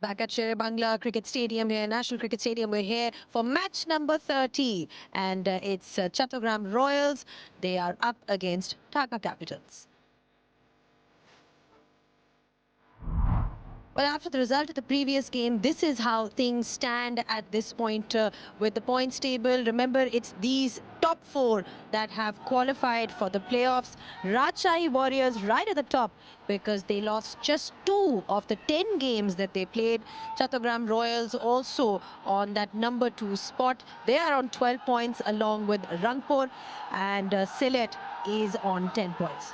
Back at Sher-e-Bangla Cricket Stadium here, National Cricket Stadium, we're here for match number 30. And it's Chattogram Royals. They are up against Dhaka Capitals. Well, after the result of the previous game, this is how things stand at this point with the points table. Remember, it's these top four that have qualified for the playoffs. Rajshahi Warriors right at the top because they lost just 2 of the 10 games that they played. Chattogram Royals also on that number 2 spot. They are on 12 points along with Rangpur, and Sylhet is on 10 points.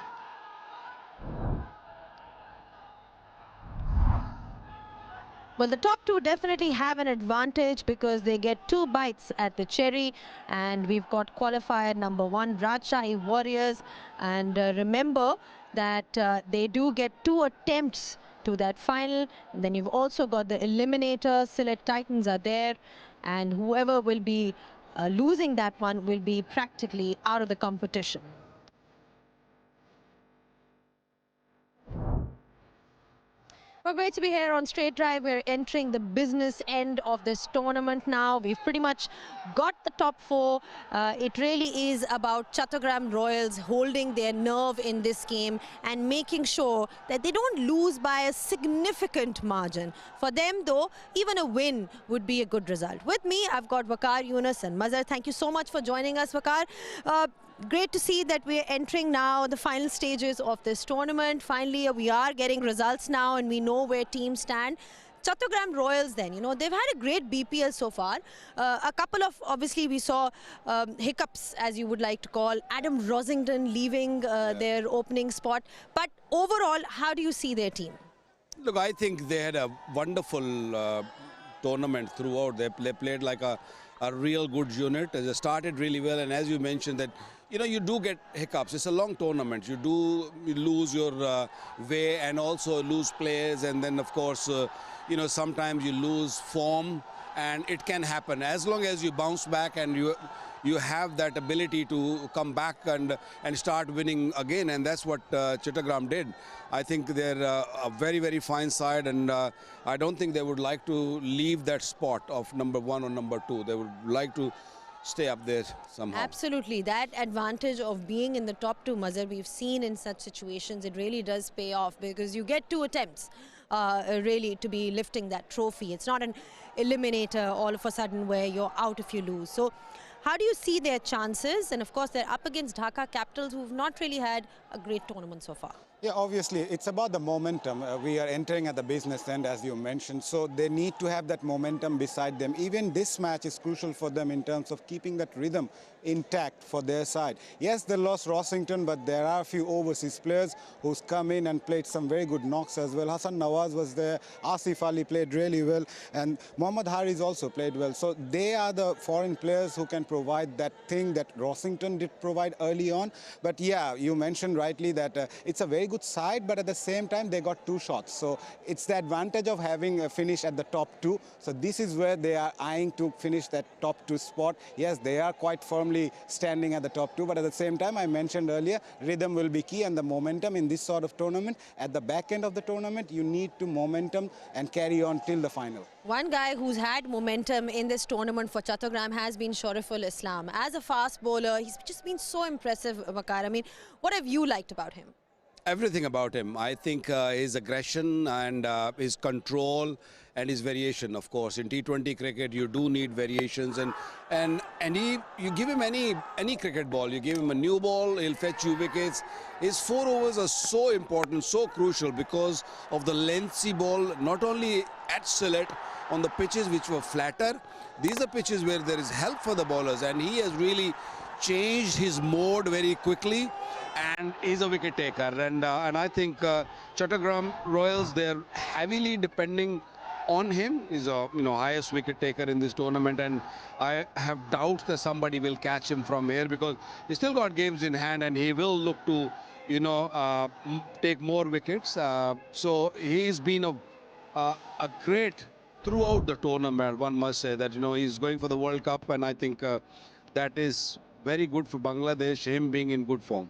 Well, the top two definitely have an advantage because they get 2 bites at the cherry, and we've got qualifier number 1, Rajshahi Warriors. And remember that they do get 2 attempts to that final. And then you've also got the eliminator, Sylhet Titans are there, and whoever will be losing that one will be practically out of the competition. We're great to be here on Straight Drive. We're entering the business end of this tournament now. We've pretty much got the top 4. It really is about Chattogram Royals holding their nerve in this game and making sure that they don't lose by a significant margin. For them, though, even a win would be a good result. With me, I've got Waqar, Yunus and Mazhar. Thank you so much for joining us, Waqar. Great to see that we're entering now the final stages of this tournament. Finally, we are getting results now and we know where teams stand. Chattogram Royals then, you know, they've had a great BPL so far. A couple of, obviously, we saw hiccups, as you would like to call, Adam Rosington leaving their opening spot. But overall, how do you see their team? Look, I think they had a wonderful tournament throughout. They played like a real good unit. They started really well, and as you mentioned that, you know, you do get hiccups. It's a long tournament. You lose your way and also lose players, and then of course, you know, sometimes you lose form, and it can happen. As long as you bounce back and you have that ability to come back and start winning again, and that's what Chattogram did. I think they're a very, very fine side, and I don't think they would like to leave that spot of number 1 or number 2. They would like to stay up there somehow. Absolutely. That advantage of being in the top 2, Mazhar, we've seen in such situations, it really does pay off because you get 2 attempts really to be lifting that trophy. It's not an eliminator all of a sudden where you're out if you lose. So how do you see their chances? And of course, they're up against Dhaka Capitals, who've not really had a great tournament so far. Yeah, obviously, it's about the momentum. We are entering at the business end, as you mentioned, so they need to have that momentum beside them. Even this match is crucial for them in terms of keeping that rhythm intact for their side. Yes, they lost Rosington, but there are a few overseas players who's come in and played some very good knocks as well. Hassan Nawaz was there, Asif Ali played really well, and Mohammad Haris also played well. So they are the foreign players who can provide that thing that Rosington did provide early on. But yeah, you mentioned rightly that it's a very good side, but at the same time they got 2 shots. So it's the advantage of having a finish at the top 2. So this is where they are eyeing to finish that top 2 spot. Yes, they are quite firmly standing at the top 2, but at the same time, I mentioned earlier, rhythm will be key, and the momentum in this sort of tournament. At the back end of the tournament, you need to momentum and carry on till the final. One guy who's had momentum in this tournament for Chattogram has been shorturl.at. As a fast bowler, he's just been so impressive, Waqar. I mean, what have you liked about him? Everything about him. I think his aggression and his control and his variation. Of course, in T20 cricket, you do need variations, and you give him any cricket ball. You give him a new ball, he'll fetch you wickets. His 4 overs are so important, so crucial because of the lengthy ball. Not only at Sylhet on the pitches which were flatter, these are pitches where there is help for the bowlers, and he has really changed his mode very quickly, and is a wicket taker. And I think Chattogram Royals, they're heavily depending on him. He's a highest wicket taker in this tournament, and I have doubts that somebody will catch him from here because he's still got games in hand, and he will look to take more wickets. So he's been a great throughout the tournament. One must say that he's going for the World Cup, and I think that is very good for Bangladesh, him being in good form.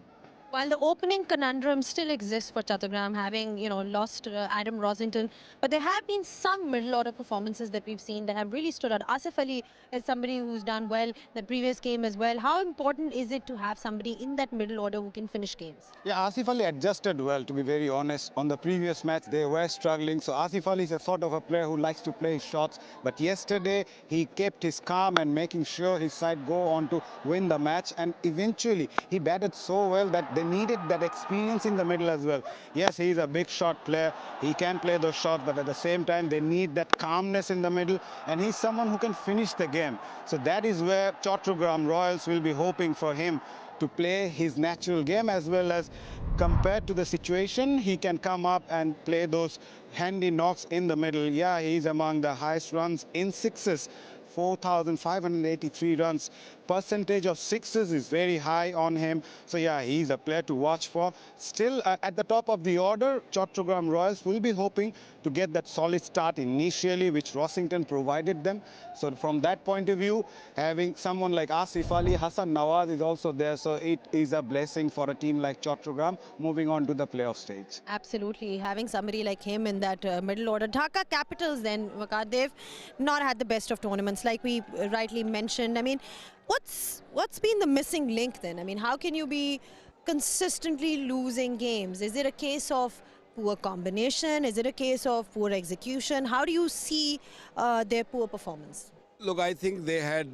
While the opening conundrum still exists for Chattogram, having lost Adam Rosington, but there have been some middle order performances that we've seen that have really stood out. Asif Ali is somebody who's done well the previous game as well. How important is it to have somebody in that middle order who can finish games? Yeah, Asif Ali adjusted well, to be very honest. On the previous match, they were struggling. So Asif Ali is a sort of a player who likes to play his shots. But yesterday, he kept his calm and making sure his side go on to win the match. And eventually, he batted so well that they needed that experience in the middle as well. Yes, he's a big shot player. He can play those shots, but at the same time, they need that calmness in the middle. And he's someone who can finish the game. So that is where Chattogram Royals will be hoping for him to play his natural game, as well as compared to the situation, he can come up and play those handy knocks in the middle. Yeah, he's among the highest runs in sixes. 4,583 runs. Percentage of sixes is very high on him. So yeah, he's a player to watch for. Still at the top of the order, Chattogram Royals will be hoping to get that solid start initially, which Rosington provided them. So from that point of view, having someone like Asif Ali, Hasan Nawaz is also there. So it is a blessing for a team like Chattogram moving on to the playoff stage. Absolutely. Having somebody like him in that middle order. Dhaka Capitals then, Vakat, they've not had the best of tournaments like we rightly mentioned. I mean, what's been the missing link then? I mean, how can you be consistently losing games? Is it a case of poor combination? Is it a case of poor execution? How do you see their poor performance? Look, I think they had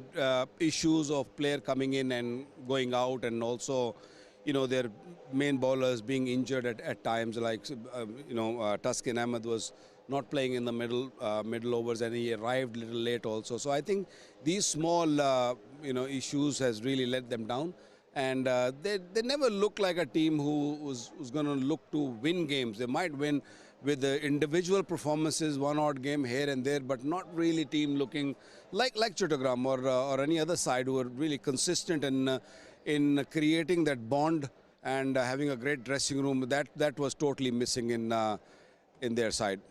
issues of player coming in and going out, and also, their main bowlers being injured at times. Like, Taskin Ahmed was not playing in the middle overs, and he arrived a little late also. So I think these small, issues has really let them down. And they never look like a team who was going to look to win games. They might win with the individual performances, one odd game here and there, but not really team looking like Chattogram or any other side who are really consistent in creating that bond and having a great dressing room. That was totally missing in their side.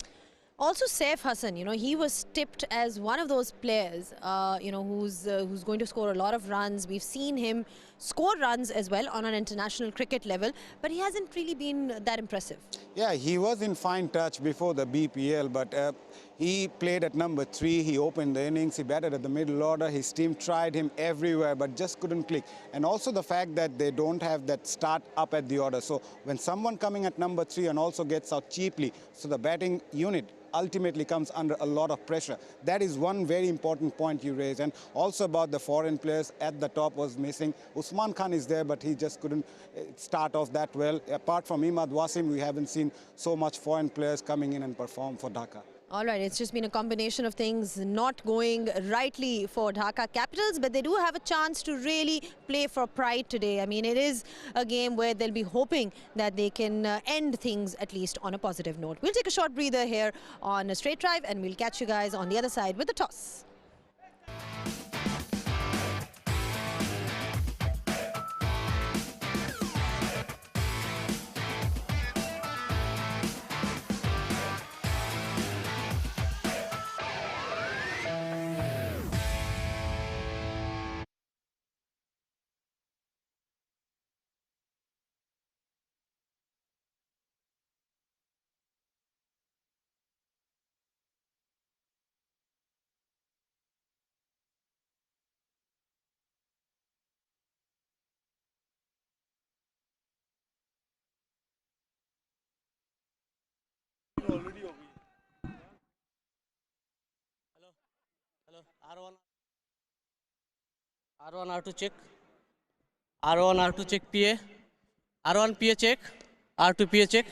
Also, Saif Hassan, he was tipped as one of those players, who's going to score a lot of runs. We've seen him score runs as well on an international cricket level, but he hasn't really been that impressive. Yeah, he was in fine touch before the BPL, but he played at number 3. He opened the innings. He batted at the middle order. His team tried him everywhere, but just couldn't click. And also the fact that they don't have that start up at the order. So when someone coming at number 3 and also gets out cheaply, so the batting unit ultimately comes under a lot of pressure. That is one very important point you raised. And also about the foreign players at the top was missing. Usman Khan is there, but he just couldn't start off that well. Apart from Imad Wasim, we haven't seen so much foreign players coming in and perform for Dhaka. All right, it's just been a combination of things not going rightly for Dhaka Capitals, but they do have a chance to really play for pride today. I mean, it is a game where they'll be hoping that they can end things at least on a positive note. We'll take a short breather here on a straight drive, and we'll catch you guys on the other side with the toss. Hello, R1 R2 check, R1 R2 check PA, R1 PA check, R2 PA check.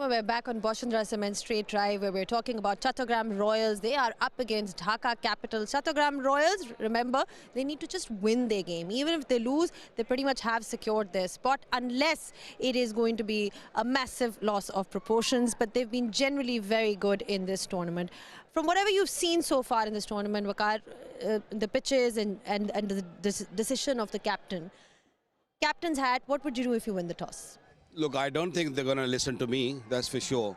Well, we're back on 𝗵𝗺 Straight Drive, where we're talking about Chattogram Royals. They are up against Dhaka Capital. Chattogram Royals, remember, they need to just win their game. Even if they lose, they pretty much have secured their spot, unless it is going to be a massive loss of proportions. But they've been generally very good in this tournament. From whatever you've seen so far in this tournament, Waqar, the pitches and the decision of the captain's hat, what would you do if you win the toss? Look, I don't think they're going to listen to me, that's for sure,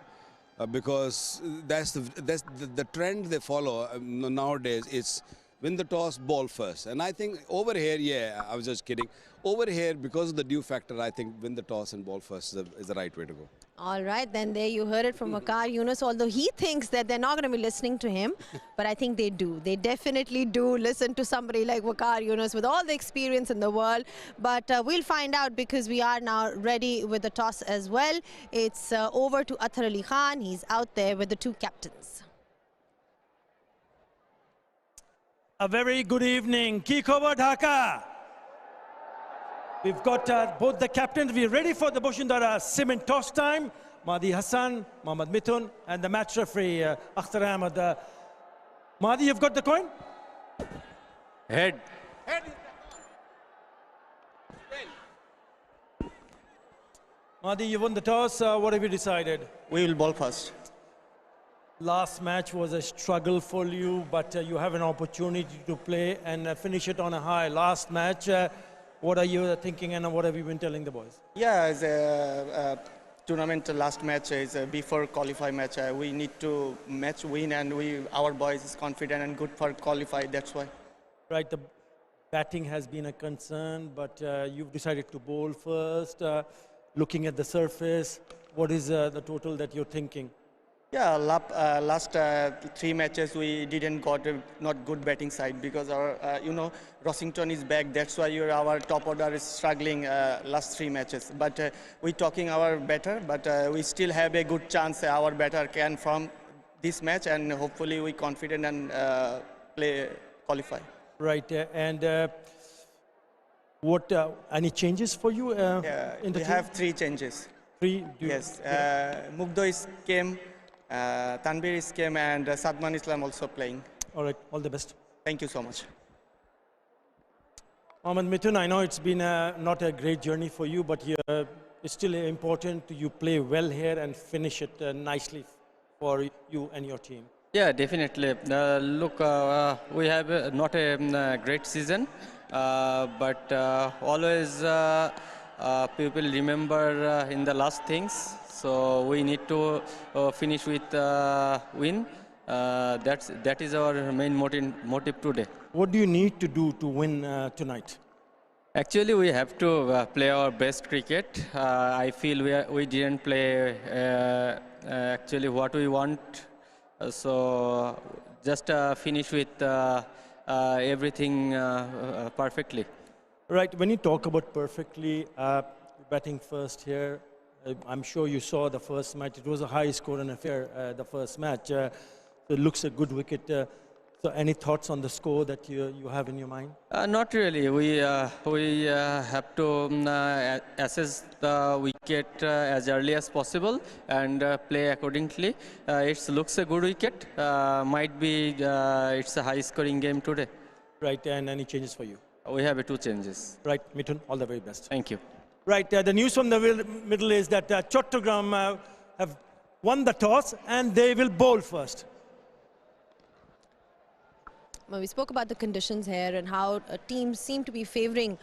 because that's the trend they follow nowadays. It's win the toss, ball first. And I think over here, yeah, I was just kidding. Over here, because of the due factor, I think win the toss and ball first is the right way to go. All right, then there you heard it from 𝗁𝗃, although he thinks that they're not going to be listening to him, but I think they do. They definitely do listen to somebody like 𝗁𝗃 with all the experience in the world. But we'll find out, because we are now ready with the toss as well. It's over to Athar Ali Khan. He's out there with the two captains. A very good evening. 𝗂𝗶𝗀𝗃 Dhaka. We've got both the captains. We're ready for the 𝗵𝗺 cement toss time. Mahdi Hassan, Mohammad Mithun, and the match referee, Akhtar Ahmed. Mahdi, you've got the coin? Head. Mahdi, you won the toss. What have you decided? We will ball first. Last match was a struggle for you, but you have an opportunity to play and finish it on a high. Last match, what are you thinking and what have you been telling the boys? Yeah, as a tournament last match is before qualify match. We need to match win, and our boys is confident and good for qualify. That's why. Right, the batting has been a concern, but you've decided to bowl first. Looking at the surface, what is the total that you're thinking? Yeah, last 3 matches we didn't got a not good batting side, because our Rossington is back. That's why our top order is struggling last 3 matches. But we talking our batter, but we still have a good chance our batter can from this match, and hopefully we confident and qualify. Right, and what any changes for you? Yeah, in the we team? have 3 changes. 3? Yes, 𝗵𝗺 came. Tanvir came, and Sadman Islam also playing. All right, all the best. Thank you so much. Mohammad Mithun, I know it's been not a great journey for you, but it's still important you play well here and finish it nicely for you and your team. Yeah, definitely. Look, we have not a great season, but always people remember in the last things. So we need to finish with win. That is our main motive today. What do you need to do to win tonight? Actually, we have to play our best cricket. I feel we didn't play actually what we want. So just finish with everything perfectly. Right. When you talk about perfectly, batting first here. I'm sure you saw the first match. It was a high score and affair, the first match. It looks a good wicket. So any thoughts on the score that you have in your mind? Not really. We have to assess the wicket as early as possible and play accordingly. It looks a good wicket. Might be it's a high scoring game today. Right, and any changes for you? We have 2 changes. Right, Mithun, all the very best. Thank you. Right, the news from the middle is that Chattogram have won the toss and they will bowl first. Well, we spoke about the conditions here and how teams seem to be favouring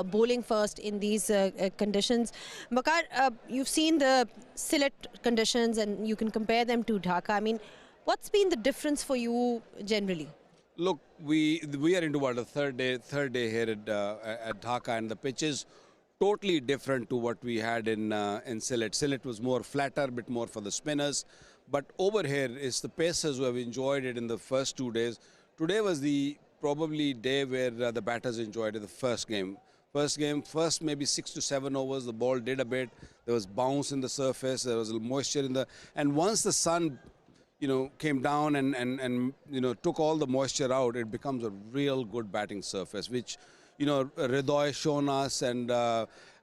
bowling first in these conditions. Waqar, you've seen the Sylhet conditions and you can compare them to Dhaka. I mean, what's been the difference for you generally? Look, we are into the third day here at Dhaka, and the pitch is totally different to what we had in Sylhet. Sylhet was more flatter, a bit more for the spinners. But over here is the pacers who have enjoyed it in the first 2 days. Today was the probably day where the batters enjoyed it, the first game. First maybe 6 to 7 overs, the ball did a bit. There was bounce in the surface, there was a little moisture in the... And once the sun, came down and took all the moisture out, it becomes a real good batting surface, which, Hridoy shown us, and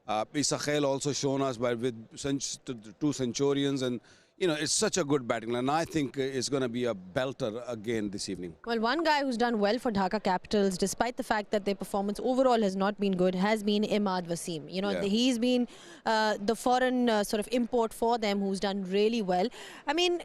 𝗂𝗂𝗂 𝗂𝗂𝗂 also shown us with two centurions, and it's such a good batting line. I think it's going to be a belter again this evening. Well, one guy who's done well for Dhaka Capitals, despite the fact that their performance overall has not been good, has been 𝗬𝗺𝗻 Wasim. He's been the foreign sort of import for them, who's done really well. I mean,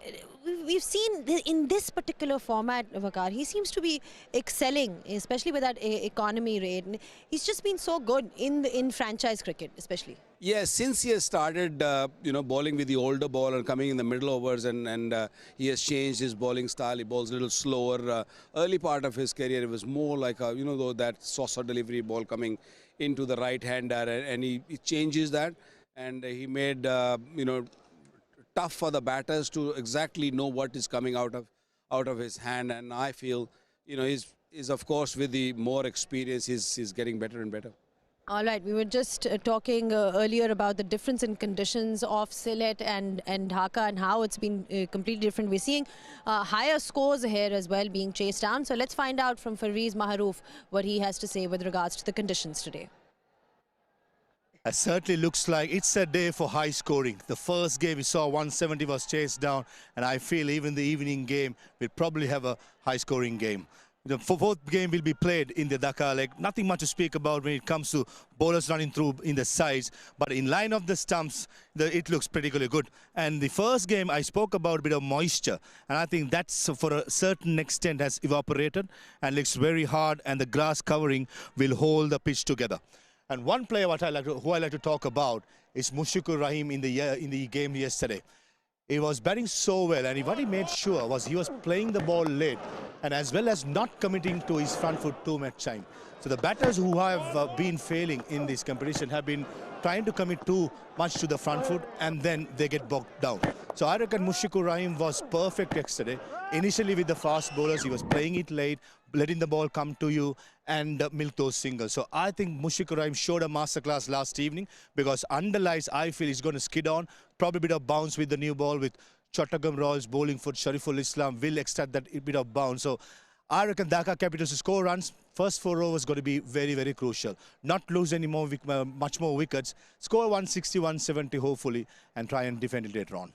we've seen in this particular format, Waqar, he seems to be excelling, especially with that economy rate. He's just been so good in franchise cricket, especially. Yes, since he has started, bowling with the older ball and coming in the middle overs, and he has changed his bowling style. He bowls a little slower. Early part of his career, it was more like that saucer delivery ball coming into the right hander, and he changes that, and he made tough for the batters to exactly know what is coming out of his hand. And I feel, he's of course with the more experience, he's getting better and better. All right, we were just talking earlier about the difference in conditions of Sylhet and Dhaka, and how it's been completely different. We're seeing higher scores here as well being chased down. So let's find out from Fareez Maharouf what he has to say with regards to the conditions today. It certainly looks like it's a day for high scoring. The first game we saw 170 was chased down, and I feel even the evening game will probably have a high scoring game. The fourth game will be played in the Dhaka leg. Nothing much to speak about when it comes to bowlers running through in the sides, but in line of the stumps, it looks particularly good. And the first game I spoke about a bit of moisture, and I think that's for a certain extent has evaporated and looks very hard, and the grass covering will hold the pitch together. And one player who I like to talk about is Mushfiqur Rahim in the game yesterday. He was batting so well, and what he made sure was he was playing the ball late, and as well as not committing to his front foot too much time. So the batters who have been failing in this competition have been trying to commit too much to the front foot, and then they get bogged down. So I reckon Mushfiqur Rahim was perfect yesterday. Initially with the fast bowlers, he was playing it late, letting the ball come to you and milk those singles. So I think Mushfiqur Rahim showed a masterclass last evening, because underlies, I feel he's going to skid on, probably a bit of bounce with the new ball with Chattogram Royals bowling for Shariful Islam will extract that bit of bounce. So I reckon Dhaka Capitals to score runs. First 4 overs going to be very, very crucial. Not lose any more, much more wickets. Score 160, 170 hopefully, and try and defend it later on.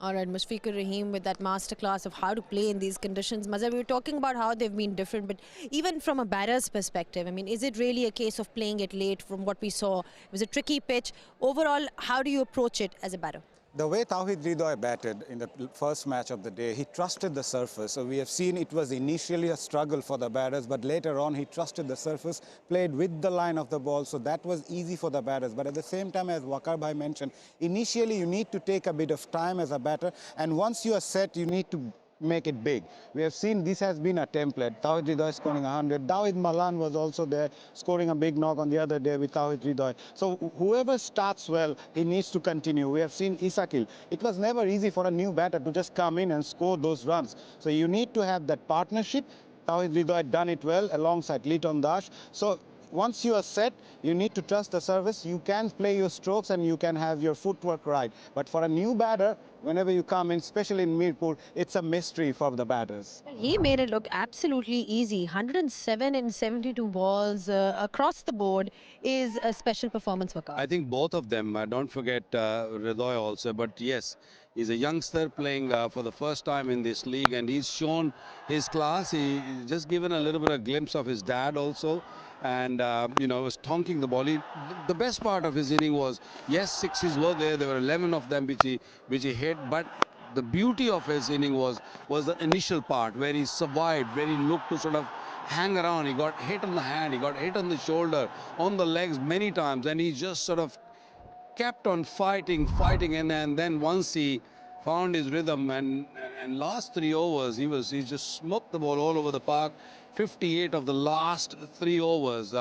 All right, Mushfiqur Rahim with that masterclass of how to play in these conditions. Mazhar, we were talking about how they've been different, but even from a batter's perspective, I mean, is it really a case of playing it late from what we saw? It was a tricky pitch. Overall, how do you approach it as a batter? The way 𝗂𝗍 batted in the first match of the day, he trusted the surface. So we have seen it was initially a struggle for the batters, but later on he trusted the surface, played with the line of the ball. So that was easy for the batters. But at the same time, as Waqar Bhai mentioned, initially you need to take a bit of time as a batter. And once you are set, you need to make it big. We have seen this has been a template. 𝗂𝗍 scoring 100. Dawid Malan was also there, scoring a big knock on the other day with 𝗂𝗍. So whoever starts well, he needs to continue. We have seen Isakil. It was never easy for a new batter to just come in and score those runs. So you need to have that partnership. 𝗂𝗍 had done it well alongside Liton Das. So once you are set, you need to trust the service. You can play your strokes and you can have your footwork right. But for a new batter, whenever you come in, especially in Mirpur, it's a mystery for the batters. He made it look absolutely easy. 107 in 72 balls across the board is a special performance for Waqar. I think both of them. Don't forget Hridoy also. But yes, he's a youngster playing for the first time in this league, and he's shown his class. He's just given a little bit of a glimpse of his dad also. And, was tonking the ball. The best part of his inning was, yes, sixes were there. There were 11 of them which he hit. But the beauty of his inning was the initial part where he survived, where he looked to sort of hang around. He got hit on the hand, he got hit on the shoulder, on the legs many times. And he just sort of kept on fighting. And then once he found his rhythm, and last 3 overs, he just smoked the ball all over the park. 58 of the last 3 overs.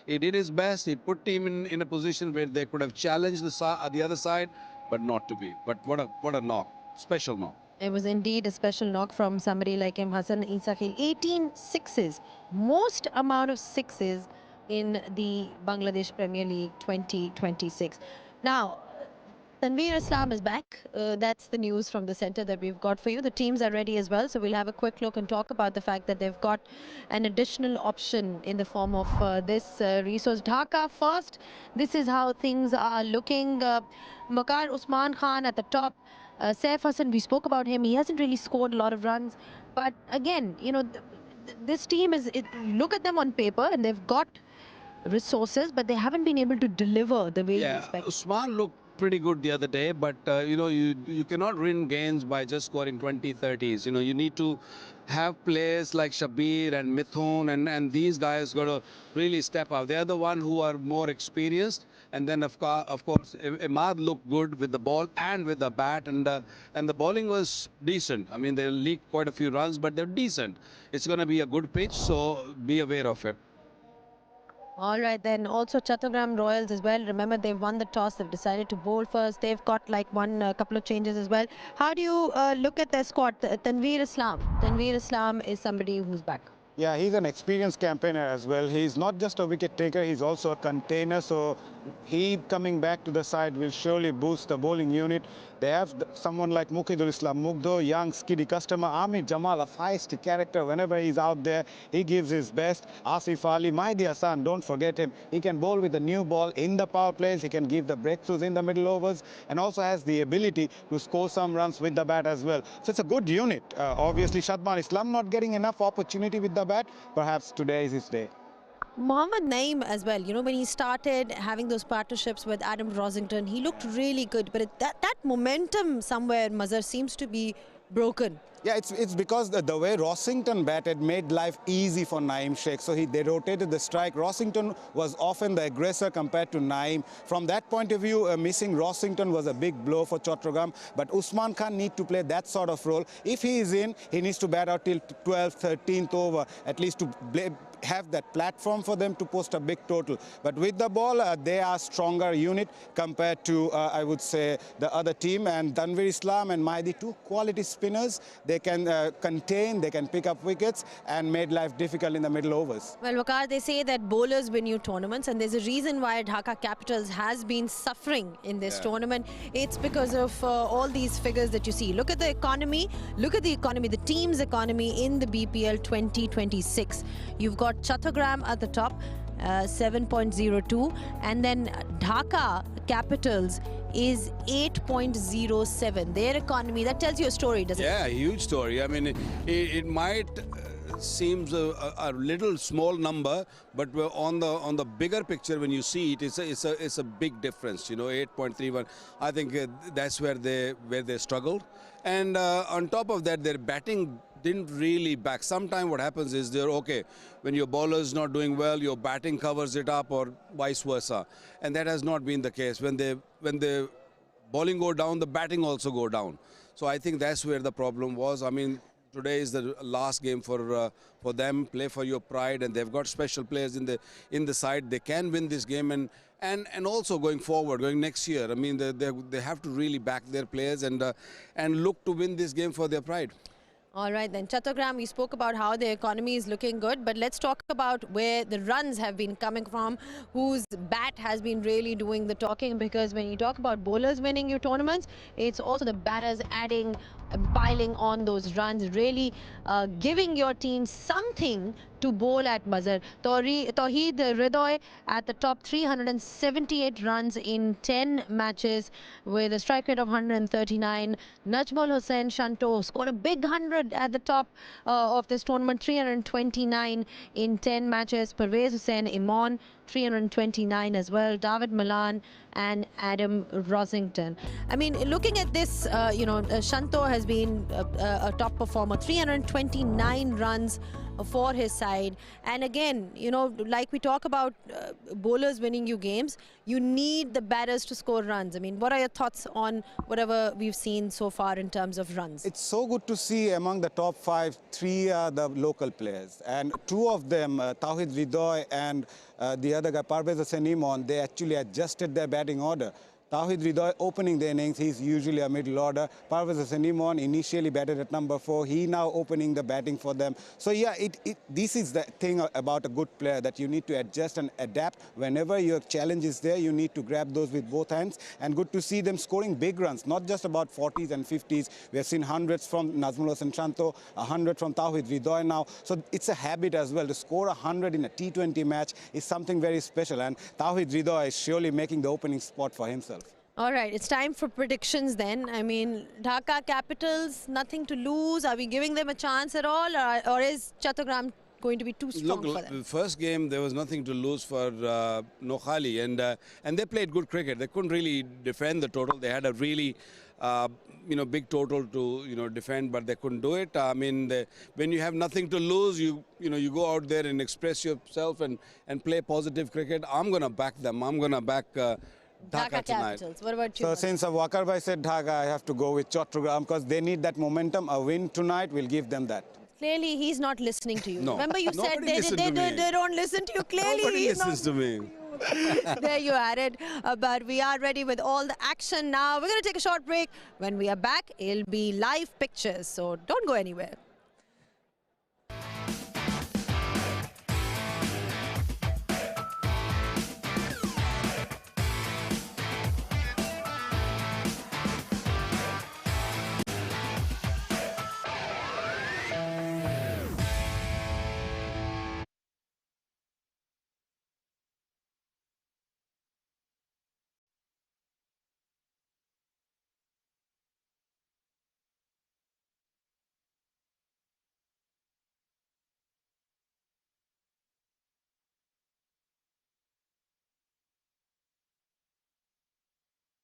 He did his best. He put team in a position where they could have challenged the other side, but not to be. But what a knock. Special knock. It was indeed a special knock from somebody like him, Hassan Isakil. 18 sixes. Most amount of sixes in the Bangladesh Premier League 2026. Now, Tanveer Islam is back. That's the news from the center that we've got for you. The teams are ready as well, so we'll have a quick look and talk about the fact that they've got an additional option in the form of this resource. Dhaka first. This is how things are looking. Waqar Usman Khan at the top. Saif Hassan, we spoke about him. He hasn't really scored a lot of runs, but again, you know, this team is. Look at them on paper, and they've got resources, but they haven't been able to deliver the way you expect. Usman looked pretty good the other day, but you know, you cannot win games by just scoring 20, 30s. You know, you need to have players like Shabbir and Mithun and these guys got to really step up. They're the one who are more experienced. And then of course, 𝗬𝗏 looked good with the ball and with the bat, and the bowling was decent. I mean, they leaked quite a few runs, but they're decent. It's going to be a good pitch, so be aware of it. All right, then also Chattogram Royals as well. Remember, they've won the toss. They've decided to bowl first. They've got like a couple of changes as well. How do you look at their squad? Tanveer Islam. Tanveer Islam is somebody who's back. Yeah, he's an experienced campaigner as well. He's not just a wicket taker, he's also a container. So he coming back to the side will surely boost the bowling unit. They have someone like Mukhidul Islam, Mugdho, young, skiddy customer. Amir Jamal, a feisty character. Whenever he's out there, he gives his best. Asif Ali, Mahdi Hassan, don't forget him. He can bowl with the new ball in the power plays. He can give the breakthroughs in the middle overs, and also has the ability to score some runs with the bat as well. So it's a good unit. Obviously, Shadman Islam not getting enough opportunity with the bat. Perhaps today is his day. Mohammad Naeem as well. You know, when he started having those partnerships with Adam Rosington, he looked really good. But that momentum somewhere, Mazhar, seems to be broken. Yeah, it's because the way Rosington batted made life easy for Naeem Sheikh. So they rotated the strike. Rosington was often the aggressor compared to Naeem. From that point of view, missing Rosington was a big blow for Chattogram. But Usman Khan needs to play that sort of role. If he is in, he needs to bat out till 12th, 13th over, at least to have that platform for them to post a big total. But with the ball, they are stronger unit compared to, I would say, the other team. And Tanveer Islam and Mahdi, two quality spinners. They can contain, they can pick up wickets and made life difficult in the middle overs. Well, Waqar, they say that bowlers win you tournaments, and there's a reason why Dhaka Capitals has been suffering in this tournament. It's because of all these figures that you see. Look at the economy, the team's economy in the BPL 2026. You've got Chattogram at the top, 7.02, and then Dhaka Capitals is 8.07. Their economy, that tells you a story, doesn't it? Yeah, huge story. I mean, it might seems a little small number, but on the bigger picture, when you see it, it's a big difference. You know, 8.31. I think that's where they struggled, and on top of that, their batting didn't really back. Sometimes what happens is they're okay when your bowler's not doing well, your batting covers it up, or vice versa, and that has not been the case. When the bowling go down, the batting also go down. So I think that's where the problem was. I mean, today is the last game for them. Play for your pride, and they've got special players in the side. They can win this game, and also going forward, going next year. I mean, they have to really back their players and look to win this game for their pride. All right, then Chattogram, we spoke about how the economy is looking good, but let's talk about where the runs have been coming from, whose bat has been really doing the talking, because when you talk about bowlers winning your tournaments, it's also the batters adding, piling on those runs, really giving your team something to bowl at, Mazhar. 𝗭𝗍 at the top, 378 runs in 10 matches with a strike rate of 139. Najmul Hussain Shanto scored a big 100 at the top of this tournament, 329 in 10 matches. Pervez Hussain Imon, 329 as well. David Malan and Adam Rosington. I mean, looking at this, you know, Shanto has been a top performer, 329 runs for his side. And again, you know, like we talk about bowlers winning you games, you need the batters to score runs. I mean, what are your thoughts on whatever we've seen so far in terms of runs? It's so good to see among the top 5, 3 are the local players, and 2 of them, Tawhid Ridoy and the other guy, Pervez Hussain Imon, they actually adjusted their batting order. 𝗬𝗏 𝗏𝗀𝗏 opening the innings. He's usually a middle order. 𝗵𝗏 𝗂𝗎𝗍 initially batted at number 4. He now opening the batting for them. So yeah, this is the thing about a good player, that you need to adjust and adapt. Whenever your challenge is there, you need to grab those with both hands. And good to see them scoring big runs, not just about 40s and 50s. We have seen hundreds from Nazmul Hasan Shanto, 100 from 𝗬𝗏 𝗏𝗏 now. So it's a habit as well. To score 100 in a T20 match is something very special. And 𝗬𝗏 𝗏𝗏 is surely making the opening spot for himself. All right, it's time for predictions then. I mean, Dhaka Capitals, nothing to lose. Are we giving them a chance at all, or is Chattogram going to be too strong for them? The first game there was nothing to lose for Nokhali, and they played good cricket. They couldn't really defend the total. They had a really big total to defend, but they couldn't do it. I mean, when you have nothing to lose, you go out there and express yourself and play positive cricket. I'm going to back them. I'm going to back Dhaka tonight. Capitals. What about you? So since Wakar bhai said Dhaka, I have to go with Chattogram because they need that momentum. A win tonight will give them that. Clearly, he's not listening to you. No. Remember you said they don't listen to you. Clearly, Nobody he's listens to me. There you had it. But we are ready with all the action now. We're going to take a short break. When we are back, it'll be live pictures. So don't go anywhere.